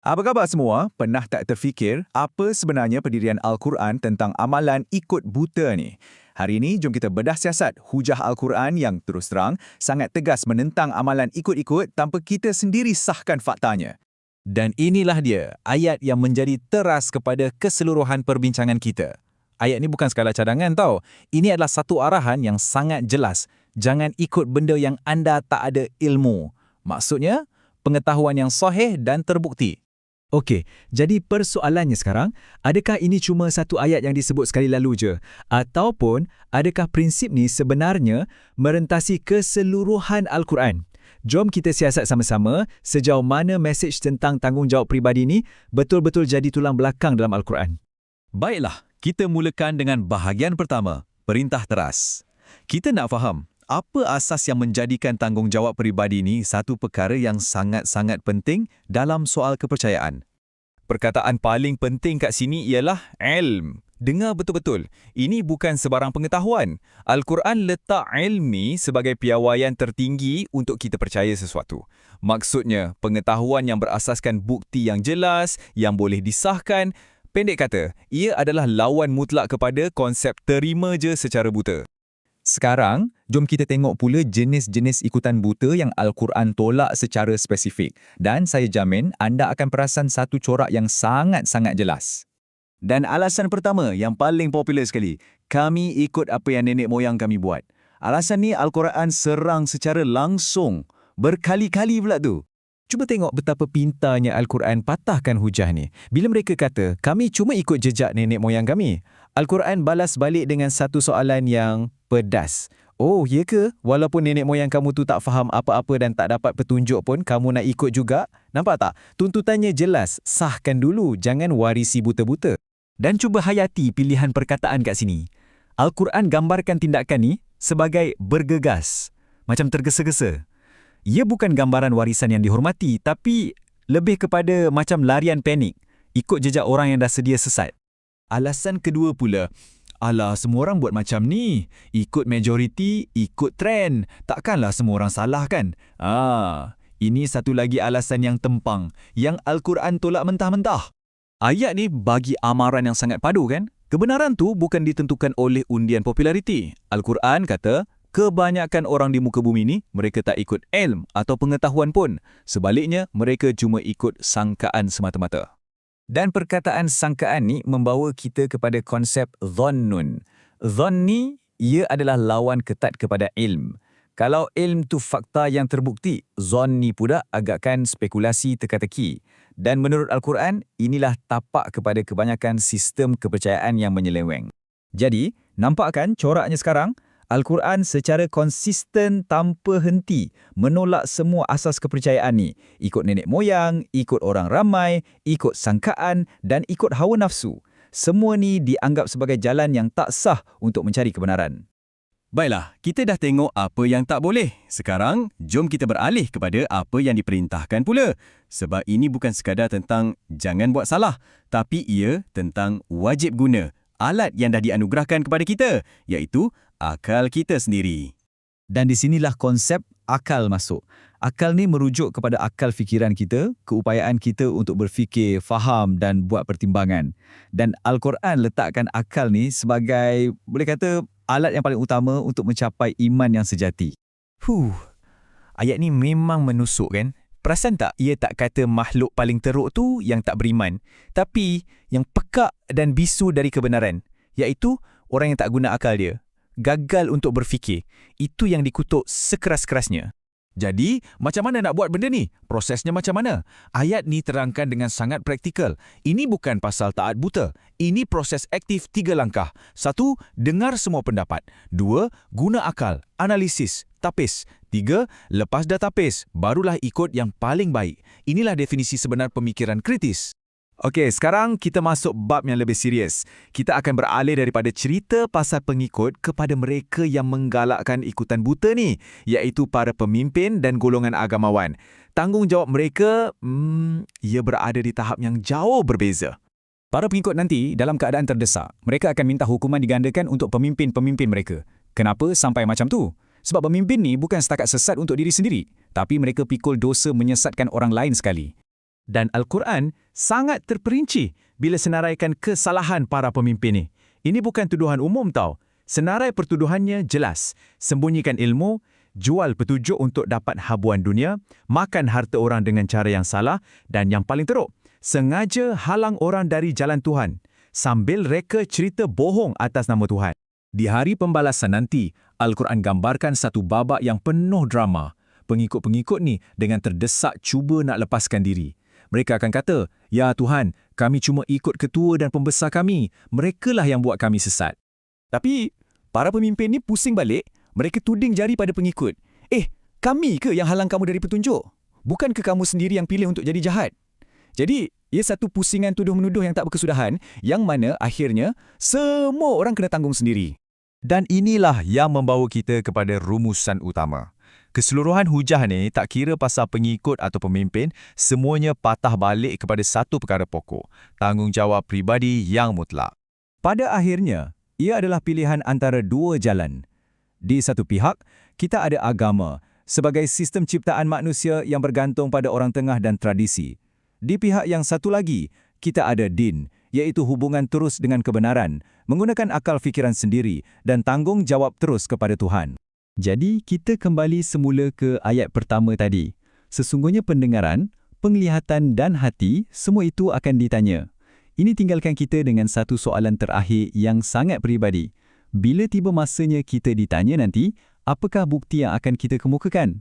Apa khabar semua? Pernah tak terfikir apa sebenarnya pendirian Al-Quran tentang amalan ikut buta ni? Hari ini, jom kita bedah siasat hujah Al-Quran yang terus terang sangat tegas menentang amalan ikut-ikut tanpa kita sendiri sahkan faktanya. Dan inilah dia, ayat yang menjadi teras kepada keseluruhan perbincangan kita. Ayat ni bukan sekadar cadangan tau. Ini adalah satu arahan yang sangat jelas. Jangan ikut benda yang anda tak ada ilmu. Maksudnya, pengetahuan yang sahih dan terbukti. Okey, jadi persoalannya sekarang, adakah ini cuma satu ayat yang disebut sekali lalu je? Ataupun, adakah prinsip ni sebenarnya merentasi keseluruhan Al-Quran? Jom kita siasat sama-sama sejauh mana mesej tentang tanggungjawab peribadi ni betul-betul jadi tulang belakang dalam Al-Quran. Baiklah, kita mulakan dengan bahagian pertama, perintah teras. Kita nak faham, apa asas yang menjadikan tanggungjawab peribadi ini satu perkara yang sangat-sangat penting dalam soal kepercayaan? Perkataan paling penting kat sini ialah ilm. Dengar betul-betul, ini bukan sebarang pengetahuan. Al-Quran letak ilm ni sebagai piawaian tertinggi untuk kita percaya sesuatu. Maksudnya, pengetahuan yang berasaskan bukti yang jelas, yang boleh disahkan. Pendek kata, ia adalah lawan mutlak kepada konsep terima je secara buta. Sekarang, jom kita tengok pula jenis-jenis ikutan buta yang Al-Quran tolak secara spesifik. Dan saya jamin anda akan perasan satu corak yang sangat-sangat jelas. Dan alasan pertama yang paling popular sekali, kami ikut apa yang nenek moyang kami buat. Alasan ni Al-Quran serang secara langsung, berkali-kali pula tu. Cuba tengok betapa pintarnya Al-Quran patahkan hujah ni. Bila mereka kata, kami cuma ikut jejak nenek moyang kami. Al-Quran balas balik dengan satu soalan yang pedas. Oh, ya ke? Walaupun nenek moyang kamu tu tak faham apa-apa dan tak dapat petunjuk pun, kamu nak ikut juga? Nampak tak? Tuntutannya jelas. Sahkan dulu, jangan warisi buta-buta. Dan cuba hayati pilihan perkataan kat sini. Al-Quran gambarkan tindakan ni sebagai bergegas. Macam tergesa-gesa. Ia bukan gambaran warisan yang dihormati, tapi lebih kepada macam larian panik. Ikut jejak orang yang dah sedia sesat. Alasan kedua pula, alah semua orang buat macam ni. Ikut majoriti, ikut trend. Takkanlah semua orang salah kan? Ini satu lagi alasan yang tempang, yang Al-Quran tolak mentah-mentah. Ayat ni bagi amaran yang sangat padu kan? Kebenaran tu bukan ditentukan oleh undian populariti. Al-Quran kata, kebanyakan orang di muka bumi ni, mereka tak ikut ilm atau pengetahuan pun. Sebaliknya, mereka cuma ikut sangkaan semata-mata. Dan perkataan sangkaan ni membawa kita kepada konsep dhannun. Dhann ni, ia adalah lawan ketat kepada ilm. Kalau ilm tu fakta yang terbukti, dhann ni pula agakkan spekulasi teka-teki. Dan menurut Al-Quran, inilah tapak kepada kebanyakan sistem kepercayaan yang menyeleweng. Jadi, nampak kan coraknya sekarang? Al-Quran secara konsisten tanpa henti menolak semua asas kepercayaan ni. Ikut nenek moyang, ikut orang ramai, ikut sangkaan dan ikut hawa nafsu. Semua ni dianggap sebagai jalan yang tak sah untuk mencari kebenaran. Baiklah, kita dah tengok apa yang tak boleh. Sekarang, jom kita beralih kepada apa yang diperintahkan pula. Sebab ini bukan sekadar tentang jangan buat salah, tapi ia tentang wajib guna alat yang dah dianugerahkan kepada kita, iaitu akal kita sendiri. Dan di sinilah konsep akal masuk. Akal ni merujuk kepada akal fikiran kita, keupayaan kita untuk berfikir, faham dan buat pertimbangan. Dan Al-Quran letakkan akal ni sebagai, boleh kata, alat yang paling utama untuk mencapai iman yang sejati. Ayat ni memang menusuk kan? Perasan tak ia tak kata makhluk paling teruk tu yang tak beriman, tapi yang pekak dan bisu dari kebenaran, iaitu orang yang tak guna akal dia. Gagal untuk berfikir. Itu yang dikutuk sekeras-kerasnya. Jadi, macam mana nak buat benda ni? Prosesnya macam mana? Ayat ni terangkan dengan sangat praktikal. Ini bukan pasal taat buta. Ini proses aktif 3 langkah. 1. Dengar semua pendapat. 2. Guna akal, analisis, tapis. 3. Lepas dah tapis, barulah ikut yang paling baik. Inilah definisi sebenar pemikiran kritis. Okey, sekarang kita masuk bab yang lebih serius. Kita akan beralih daripada cerita pasal pengikut kepada mereka yang menggalakkan ikutan buta ni, iaitu para pemimpin dan golongan agamawan. Tanggungjawab mereka, ia berada di tahap yang jauh berbeza. Para pengikut nanti dalam keadaan terdesak, mereka akan minta hukuman digandakan untuk pemimpin-pemimpin mereka. Kenapa sampai macam tu? Sebab pemimpin ni bukan setakat sesat untuk diri sendiri, tapi mereka pikul dosa menyesatkan orang lain sekali. Dan Al-Quran sangat terperinci bila senaraikan kesalahan para pemimpin ni. Ini bukan tuduhan umum tau. Senarai pertuduhannya jelas. Sembunyikan ilmu, jual petunjuk untuk dapat habuan dunia, makan harta orang dengan cara yang salah, dan yang paling teruk, sengaja halang orang dari jalan Tuhan, sambil reka cerita bohong atas nama Tuhan. Di hari pembalasan nanti, Al-Quran gambarkan satu babak yang penuh drama. Pengikut-pengikut ni dengan terdesak cuba nak lepaskan diri. Mereka akan kata, "Ya Tuhan, kami cuma ikut ketua dan pembesar kami. Merekalah yang buat kami sesat." Tapi, para pemimpin ni pusing balik, mereka tuding jari pada pengikut. Kami ke yang halang kamu dari petunjuk? Bukankah kamu sendiri yang pilih untuk jadi jahat? Jadi, ia satu pusingan tuduh-menuduh yang tak berkesudahan, yang mana akhirnya semua orang kena tanggung sendiri. Dan inilah yang membawa kita kepada rumusan utama. Keseluruhan hujah ni tak kira pasal pengikut atau pemimpin, semuanya patah balik kepada satu perkara pokok, tanggungjawab pribadi yang mutlak. Pada akhirnya, ia adalah pilihan antara dua jalan. Di satu pihak, kita ada agama sebagai sistem ciptaan manusia yang bergantung pada orang tengah dan tradisi. Di pihak yang satu lagi, kita ada din, iaitu hubungan terus dengan kebenaran, menggunakan akal fikiran sendiri dan tanggungjawab terus kepada Tuhan. Jadi, kita kembali semula ke ayat pertama tadi. Sesungguhnya pendengaran, penglihatan dan hati, semua itu akan ditanya. Ini tinggalkan kita dengan satu soalan terakhir yang sangat peribadi. Bila tiba masanya kita ditanya nanti, apakah bukti yang akan kita kemukakan?